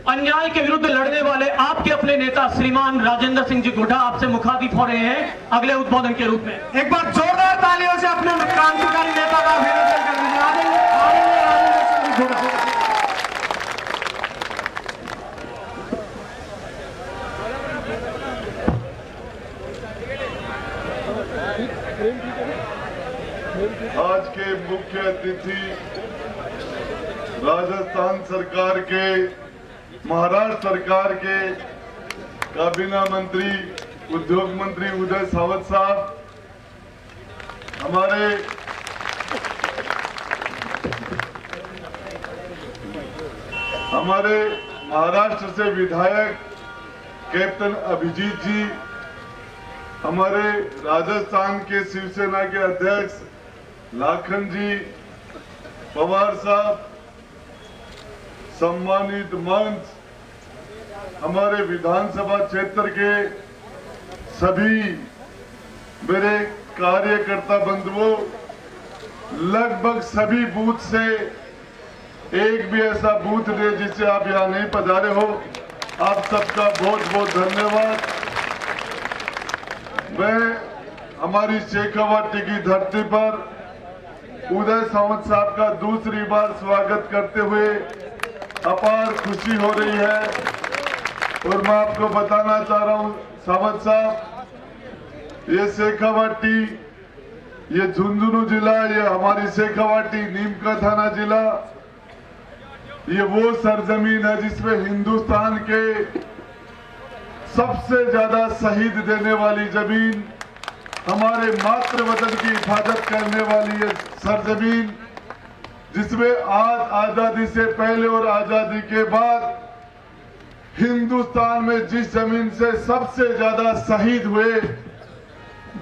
अन्याय के विरुद्ध लड़ने वाले आपके अपने नेता श्रीमान राजेंद्र सिंह जी गुड्डा आपसे मुखातिब हो रहे हैं अगले उद्बोधन के रूप में। एक बार जोरदार तालियों से अपने क्रांतिकारी नेता का अभिनंदन कर दीजिए। राजेंद्र सिंह जी गुड्डा। आज के मुख्य अतिथि राजस्थान सरकार के, महाराष्ट्र सरकार के काबीना मंत्री, उद्योग मंत्री उदय सावंत साहब, हमारे महाराष्ट्र से विधायक कैप्टन अभिजीत जी, हमारे राजस्थान के शिवसेना के अध्यक्ष लाखन जी, पवार साहब, सम्मानित मंच, हमारे विधानसभा क्षेत्र के सभी मेरे कार्यकर्ता बंधुओं, लगभग सभी बूथ से एक भी ऐसा बूथ नहीं जिससे आप यहाँ नहीं पधारे हो, आप सबका बहुत बहुत धन्यवाद। मैं हमारी शेखावाटी की धरती पर उदय सावंत साहब का दूसरी बार स्वागत करते हुए अपार खुशी हो रही है। और मैं आपको बताना चाह रहा हूं सावंत साहब, ये शेखावाटी, ये झुंझुनू जिला, ये हमारी शेखावाटी नीमका थाना जिला, ये वो सरजमीन है जिसमें हिंदुस्तान के सबसे ज्यादा शहीद देने वाली जमीन, हमारे मातृ वतन की हिफाजत करने वाली ये सरजमीन, जिसमें आज आजादी से पहले और आजादी के बाद हिंदुस्तान में जिस जमीन से सबसे ज्यादा शहीद हुए,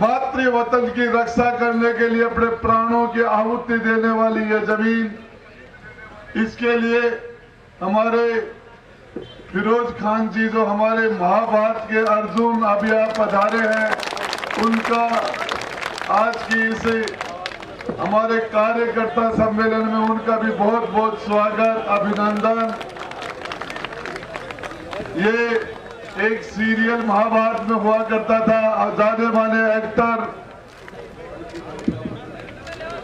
मातृ वतन की रक्षा करने के लिए अपने प्राणों की आहुति देने वाली ये जमीन, इसके लिए हमारे फिरोज खान जी, जो हमारे महाभारत के अर्जुन अभी आप पधारे हैं, उनका आज की इस हमारे कार्यकर्ता सम्मेलन में उनका भी बहुत बहुत स्वागत, अभिनंदन। ये एक सीरियल महाभारत में हुआ करता था, जाने माने एक्टर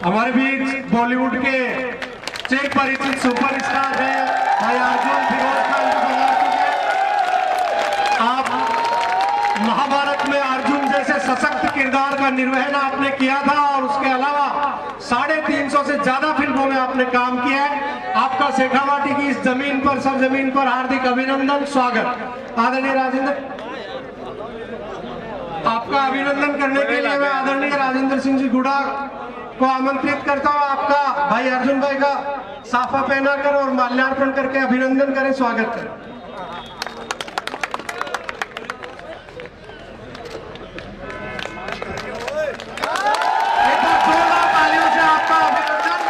हमारे बीच बॉलीवुड के चेक परिचित सुपरस्टार हैं भाई अर्जुन फिरोज खान जी बता चुके। आप महाभारत में अर्जुन जैसे सशक्त किरदार का निर्वहन आपने किया था और उसके अलावा 350 से ज्यादा फिल्मों में आपने काम किया है। आपका शेखावाटी की इस जमीन पर, सरजमीन पर हार्दिक अभिनंदन, स्वागत। आदरणीय राजेंद्र, आपका अभिनंदन करने के लिए मैं आदरणीय राजेंद्र सिंह जी गुड्डा को आमंत्रित करता हूं। आपका भाई अर्जुन भाई का साफा पहना कर और माल्यार्पण करके अभिनंदन करें, स्वागत करें। एक बार जोरदार तालियों से आपका अभिनंदन।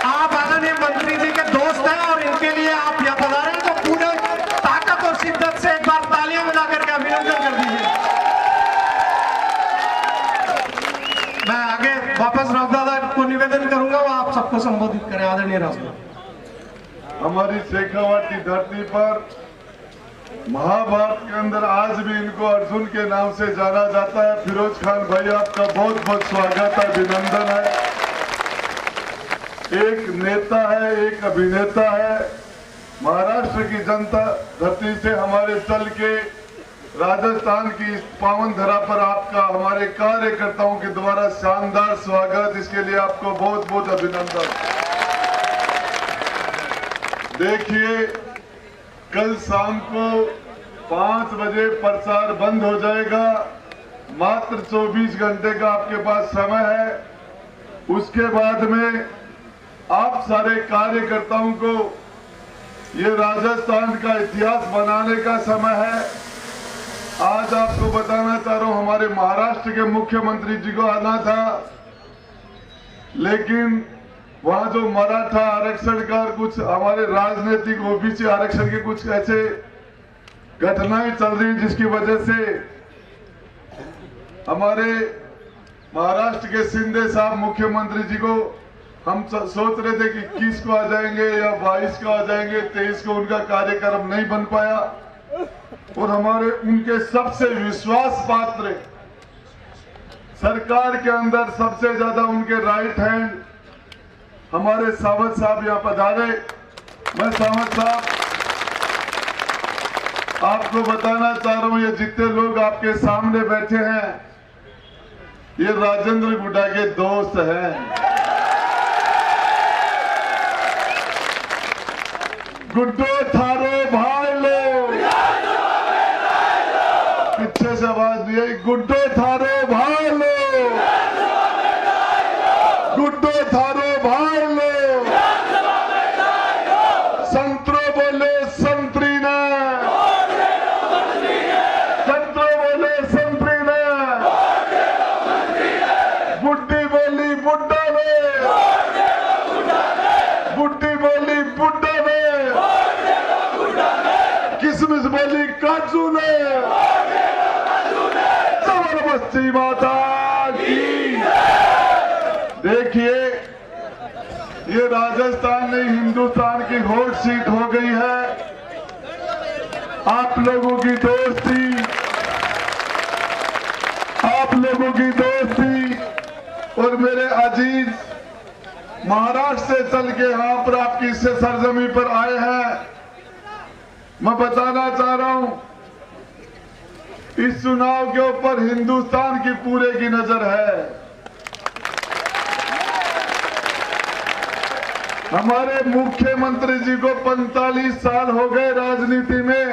आप आदरणीय मंत्री जी के दोस्त हैं और इनके लिए आप यहाँ पधारे हैं, तो पूरे ताकत और शिद्दत से एक बार तालियां बजा करके अभिनंदन कर दीजिए। मैं आगे वापस रावदादा को निवेदन करूंगा, वो आप सबको संबोधित करें। आदरणीय रावदादा, हमारी शेखावाटी धरती पर महाभारत के अंदर आज भी इनको अर्जुन के नाम से जाना जाता है। फिरोज खान भाई, आपका बहुत बहुत स्वागत, अभिनंदन है। एक नेता है, एक अभिनेता है। महाराष्ट्र की जनता धरती से हमारे चल के राजस्थान की इस पावन धरा पर आपका हमारे कार्यकर्ताओं के द्वारा शानदार स्वागत, इसके लिए आपको बहुत बहुत अभिनंदन। देखिए, कल शाम को 5 बजे प्रचार बंद हो जाएगा, मात्र 24 घंटे का आपके पास समय है। उसके बाद में आप सारे कार्यकर्ताओं को ये राजस्थान का इतिहास बनाने का समय है। आज आपको बताना चाह रहा हूं, हमारे महाराष्ट्र के मुख्यमंत्री जी को आना था, लेकिन वहां जो मराठा आरक्षण का और कुछ हमारे राजनीतिक ओबीसी आरक्षण के कुछ ऐसे घटनाएं चल रही, जिसकी वजह से हमारे महाराष्ट्र के शिंदे साहब मुख्यमंत्री जी को हम सोच रहे थे कि 21 को आ जाएंगे या 22 को आ जाएंगे, 23 को उनका कार्यक्रम नहीं बन पाया। और हमारे उनके सबसे विश्वास पात्र सरकार के अंदर सबसे ज्यादा उनके राइट हैंड हमारे सावंत साहब यहाँ पधारे। मैं सावंत साहब आपको बताना चाह रहा हूं, ये जितने लोग आपके सामने बैठे हैं ये राजेंद्र गुड्डा के दोस्त हैं। गुड्डो थारो भाई लो, पीछे से आवाज दी, गुड्डो थारो भाई लो, गुड्डो थारो भाई लो, संतरो बोले संतरी ने, संतरो बोले संतरी ने, बुड्ढी बोली बुड्ढा ने, बुड्ढी बोली बुड्ढा ने, किसमिस बोली काजू ने, जबरदस्ती माता की। देखिए ये राजस्थान नहीं हिंदुस्तान की हॉट सीट हो गई है। आप लोगों की दोस्ती, आप लोगों की दोस्ती और मेरे अजीज महाराष्ट्र से चल के यहाँ पर आपकी इस सरजमी पर आए हैं। मैं बताना चाह रहा हूं इस चुनाव के ऊपर हिंदुस्तान की पूरे की नजर है। हमारे मुख्यमंत्री जी को 45 साल हो गए राजनीति में,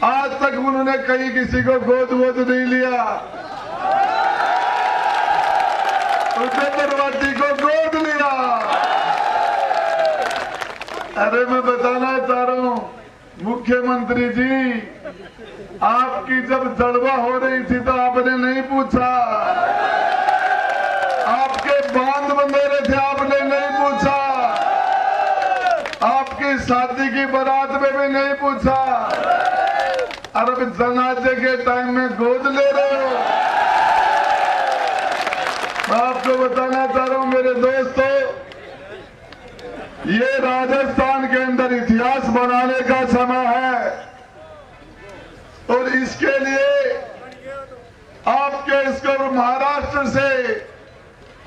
आज तक उन्होंने कहीं किसी को गोद वोद नहीं लिया। उपेंद्रवादी को गोद लिया। अरे मैं बताना चाह रहा हूं मुख्यमंत्री जी, आपकी जब जड़वा हो रही थी तो आपने नहीं पूछा, आपके बांध बंधे रहे थे आपने नहीं पूछा, आपकी शादी की बारात में भी नहीं पूछा, और अब जनाजे के टाइम में गोद ले रहे हो। मैं आपको बताना चाह रहा हूं मेरे दोस्तों, ये राजस्थान के अंदर इतिहास बनाने का समय है और इसके लिए आपके इसको महाराष्ट्र से,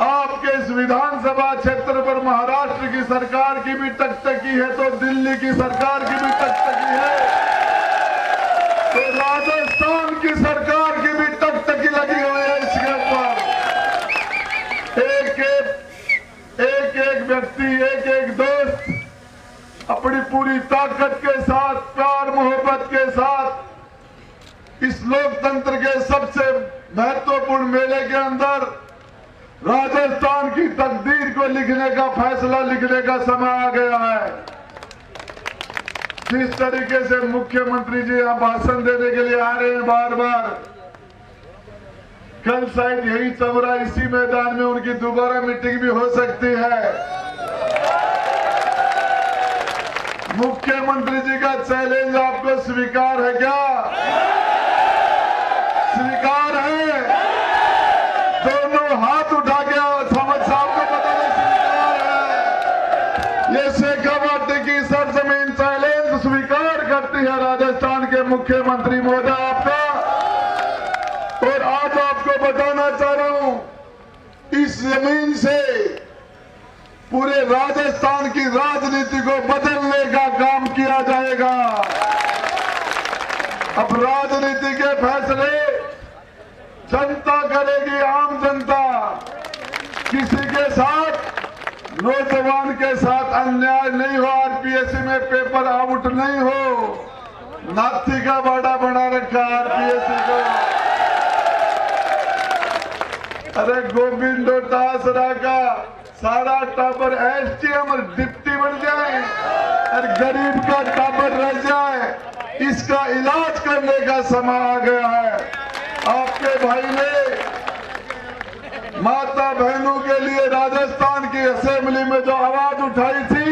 आपके इस विधानसभा क्षेत्र पर महाराष्ट्र की सरकार की भी टकटकी है तो दिल्ली की सरकार की भी टकटकी है, तो राजस्थान की सरकार की भी टकटकी लगी हुई है। इसके ऊपर एक व्यक्ति, एक दोस्त अपनी पूरी ताकत के साथ, प्यार मोहब्बत के साथ इस लोकतंत्र के सबसे महत्वपूर्ण मेले के अंदर राजस्थान की तकदीर को लिखने का, फैसला लिखने का समय आ गया है। जिस तरीके से मुख्यमंत्री जी यहाँ भाषण देने के लिए आ रहे हैं बार बार, कल शायद यही चमरा इसी मैदान में उनकी दोबारा मीटिंग भी हो सकती है। मुख्यमंत्री जी का चैलेंज आपको स्वीकार है क्या? स्वीकार है? दोनों हाथ उठा के सावंत साहब को बताने स्वीकार है। ये शेखावाटी की सरजमीन चैलेंज स्वीकार करती है राजस्थान के मुख्यमंत्री महोदय आपका। और आज आपको बताना चाह रहा हूं, इस जमीन से पूरे राजस्थान की राजनीति को बदलने का काम किया जाएगा। अब राजनीति के फैसले जनता करेगी, आम जनता। किसी के साथ, नौजवान के साथ अन्याय नहीं हो, आरपीएससी में पेपर आउट नहीं हो। नाथी का बाड़ा बना रखा आरपीएससी को। अरे गोविंदो टासरा का सारा टाबर एसटीएम और डिप्टी बन जाए और गरीब का टाबर रह जाए, इसका इलाज करने का समय आ गया है। आपके भाई ने माता बहनों के लिए राजस्थान की असेंबली में जो आवाज उठाई थी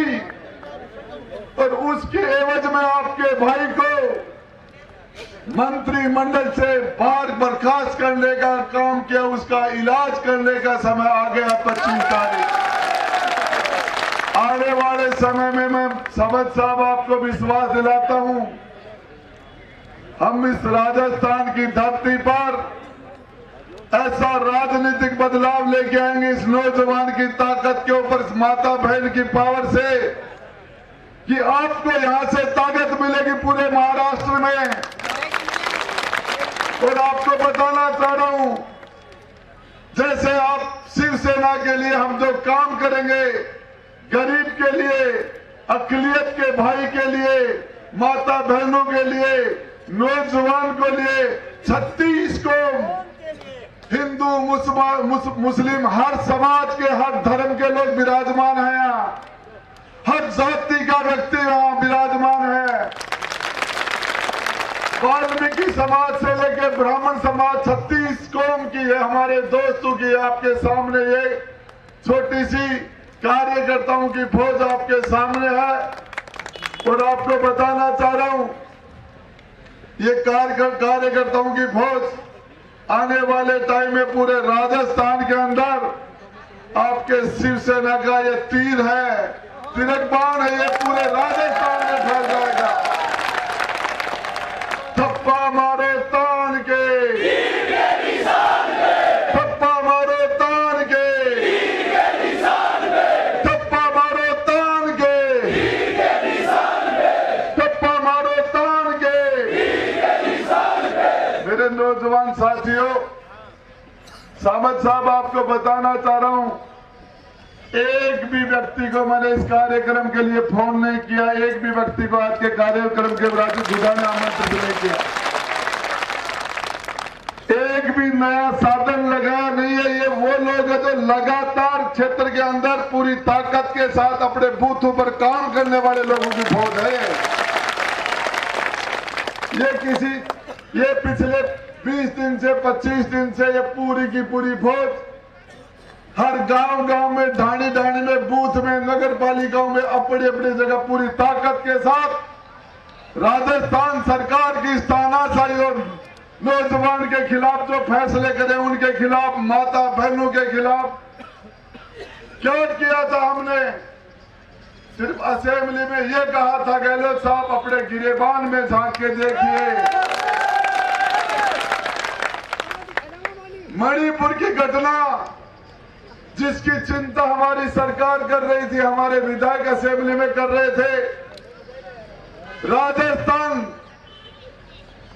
और उसके एवज में आपके भाई को मंत्रिमंडल से बाहर बर्खास्त करने का काम किया, उसका इलाज करने का समय आ गया 25 तारीख। आने वाले समय में मैं समद साहब आपको विश्वास दिलाता हूं, हम इस राजस्थान की धरती पर ऐसा राजनीतिक बदलाव लेके आएंगे इस नौजवान की ताकत के ऊपर, इस माता बहन की पावर से, कि आपको यहां से ताकत मिलेगी पूरे महाराष्ट्र में। और आपको बताना चाह रहा हूं, जैसे आप शिवसेना के लिए हम जो काम करेंगे, गरीब के लिए, अकलियत के भाई के लिए, माता बहनों के लिए, नौजवान को लिए, 36 को हिंदू मुस्लिम हर समाज के, हर धर्म के लोग विराजमान हैं यहाँ, हर जाति का व्यक्ति यहाँ विराजमान है। वाल्मीकि समाज से लेकर ब्राह्मण समाज 36 कौम की है हमारे दोस्तों की। आपके सामने ये छोटी सी कार्यकर्ताओं की फौज आपके सामने है। और आपको बताना चाह रहा हूं, ये कार्यकर्ताओं की फौज आने वाले टाइम में पूरे राजस्थान के अंदर आपके शिवसेना का ये तीर है, तिलक बाण है, ये पूरे राजस्थान में फैल जाएगा। थप्पा मारो तान के, थप्पा मारो तान के, थप्पा मारो तान के, थप्पा मारो तान के। मेरे नौजवान साथियों, सामत साहब आपको बताना चाह रहा हूं, एक भी व्यक्ति को मैंने इस कार्यक्रम के लिए फोन नहीं किया, एक भी व्यक्ति को आज के कार्यक्रम के जुड़ाने आमंत्रित नहीं किया, एक भी नया साधन लगाया नहीं है। ये वो लोग हैं जो लगातार क्षेत्र के अंदर पूरी ताकत के साथ अपने बूथों पर काम करने वाले लोगों की फौज है। ये पिछले 20 दिन से 25 दिन से ये पूरी की पूरी फौज हर गांव में, ढाणी में, बूथ में, नगर पालिकाओं में अपनी अपनी जगह पूरी ताकत के साथ राजस्थान सरकार की तानाशाही और नौजवान के खिलाफ जो फैसले करें, उनके खिलाफ, माता बहनों के खिलाफ क्या किया था हमने। सिर्फ असेंबली में ये कहा था, गहलोत साहब अपने गिरेबान में झांक के देखिए, मणिपुर की घटना जिसकी चिंता हमारी सरकार कर रही थी, हमारे विधायक असेंबली में कर रहे थे, राजस्थान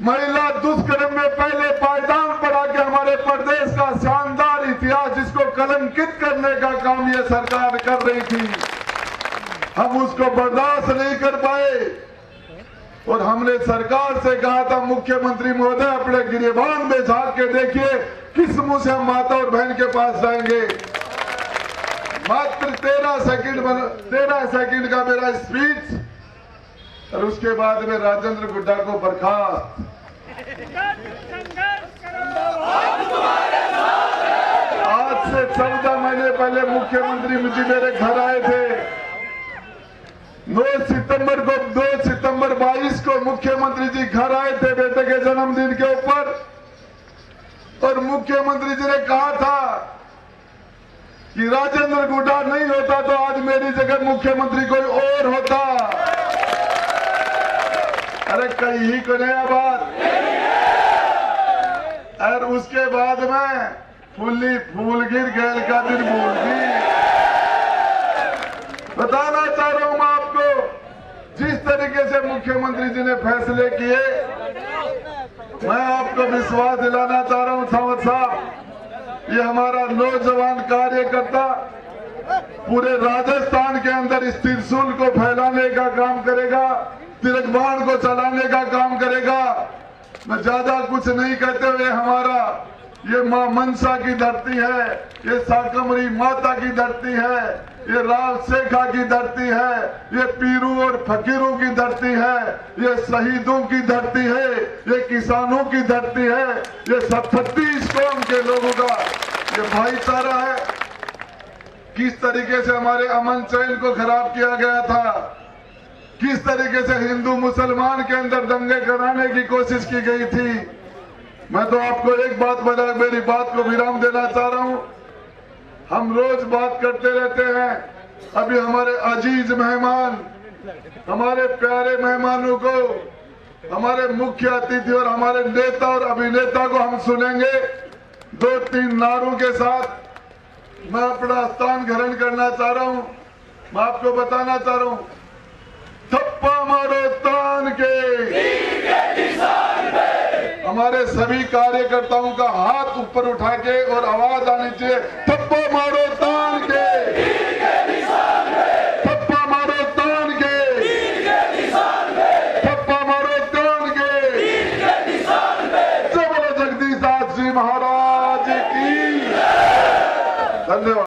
महिला दुष्कर्म में पहले पायदान पर आके हमारे प्रदेश का शानदार इतिहास जिसको कलंकित करने का काम ये सरकार कर रही थी, हम उसको बर्दाश्त नहीं कर पाए। और हमने सरकार से कहा था, मुख्यमंत्री महोदय अपने गिरेबान में झांक के देखिए, किस मुंह से हम माता और बहन के पास जाएंगे। मात्र 13 सेकंड का मेरा स्पीच और उसके बाद में राजेंद्र गुड्डा को बर्खास्त। आज से 14 महीने पहले मुख्यमंत्री मुझे मेरे घर आए थे। 2 सितंबर 22 को मुख्यमंत्री जी घर आए थे बेटे के जन्मदिन के ऊपर, और मुख्यमंत्री जी ने कहा था कि राजेंद्र गुड्डा नहीं होता तो आज मेरी जगह मुख्यमंत्री कोई और होता। अरे कहीं को नया बात। और उसके बाद में फूल गिर गैल का दिन भूल गई। बताना चाह रहा हूं मैं आपको, जिस तरीके से मुख्यमंत्री जी ने फैसले किए, मैं आपको विश्वास दिलाना चाह रहा हूं सावंत साहब, ये हमारा नौजवान कार्यकर्ता पूरे राजस्थान के अंदर इस त्रिशूल को फैलाने का काम करेगा, तिलक बाण को चलाने का काम करेगा। मैं ज्यादा कुछ नहीं कहते हुए, हमारा ये मां मनसा की धरती है, ये साकमरी माता की धरती है, ये राव शेखा की धरती है, ये पीरू और फकीरों की धरती है, ये शहीदों की धरती है, ये किसानों की धरती है, ये 36 कौम के लोगों का ये भाईचारा है। किस तरीके से हमारे अमन चैन को खराब किया गया था, किस तरीके से हिंदू मुसलमान के अंदर दंगे कराने की कोशिश की गई थी। मैं तो आपको एक बात बता, मेरी बात को विराम देना चाह रहा हूं। हम रोज बात करते रहते हैं अभी हमारे अजीज मेहमान, हमारे प्यारे मेहमानों को, हमारे मुख्य अतिथि और हमारे नेता और अभिनेता को हम सुनेंगे 2-3 नारों के साथ। मैं अपना स्थान ग्रहण करना चाह रहा हूं। मैं आपको बताना चाह रहा हूं, थप्पा मारो तान के, हमारे सभी कार्यकर्ताओं का हाथ ऊपर उठा के और आवाज आनी चाहिए, थप्पा मारो तान के।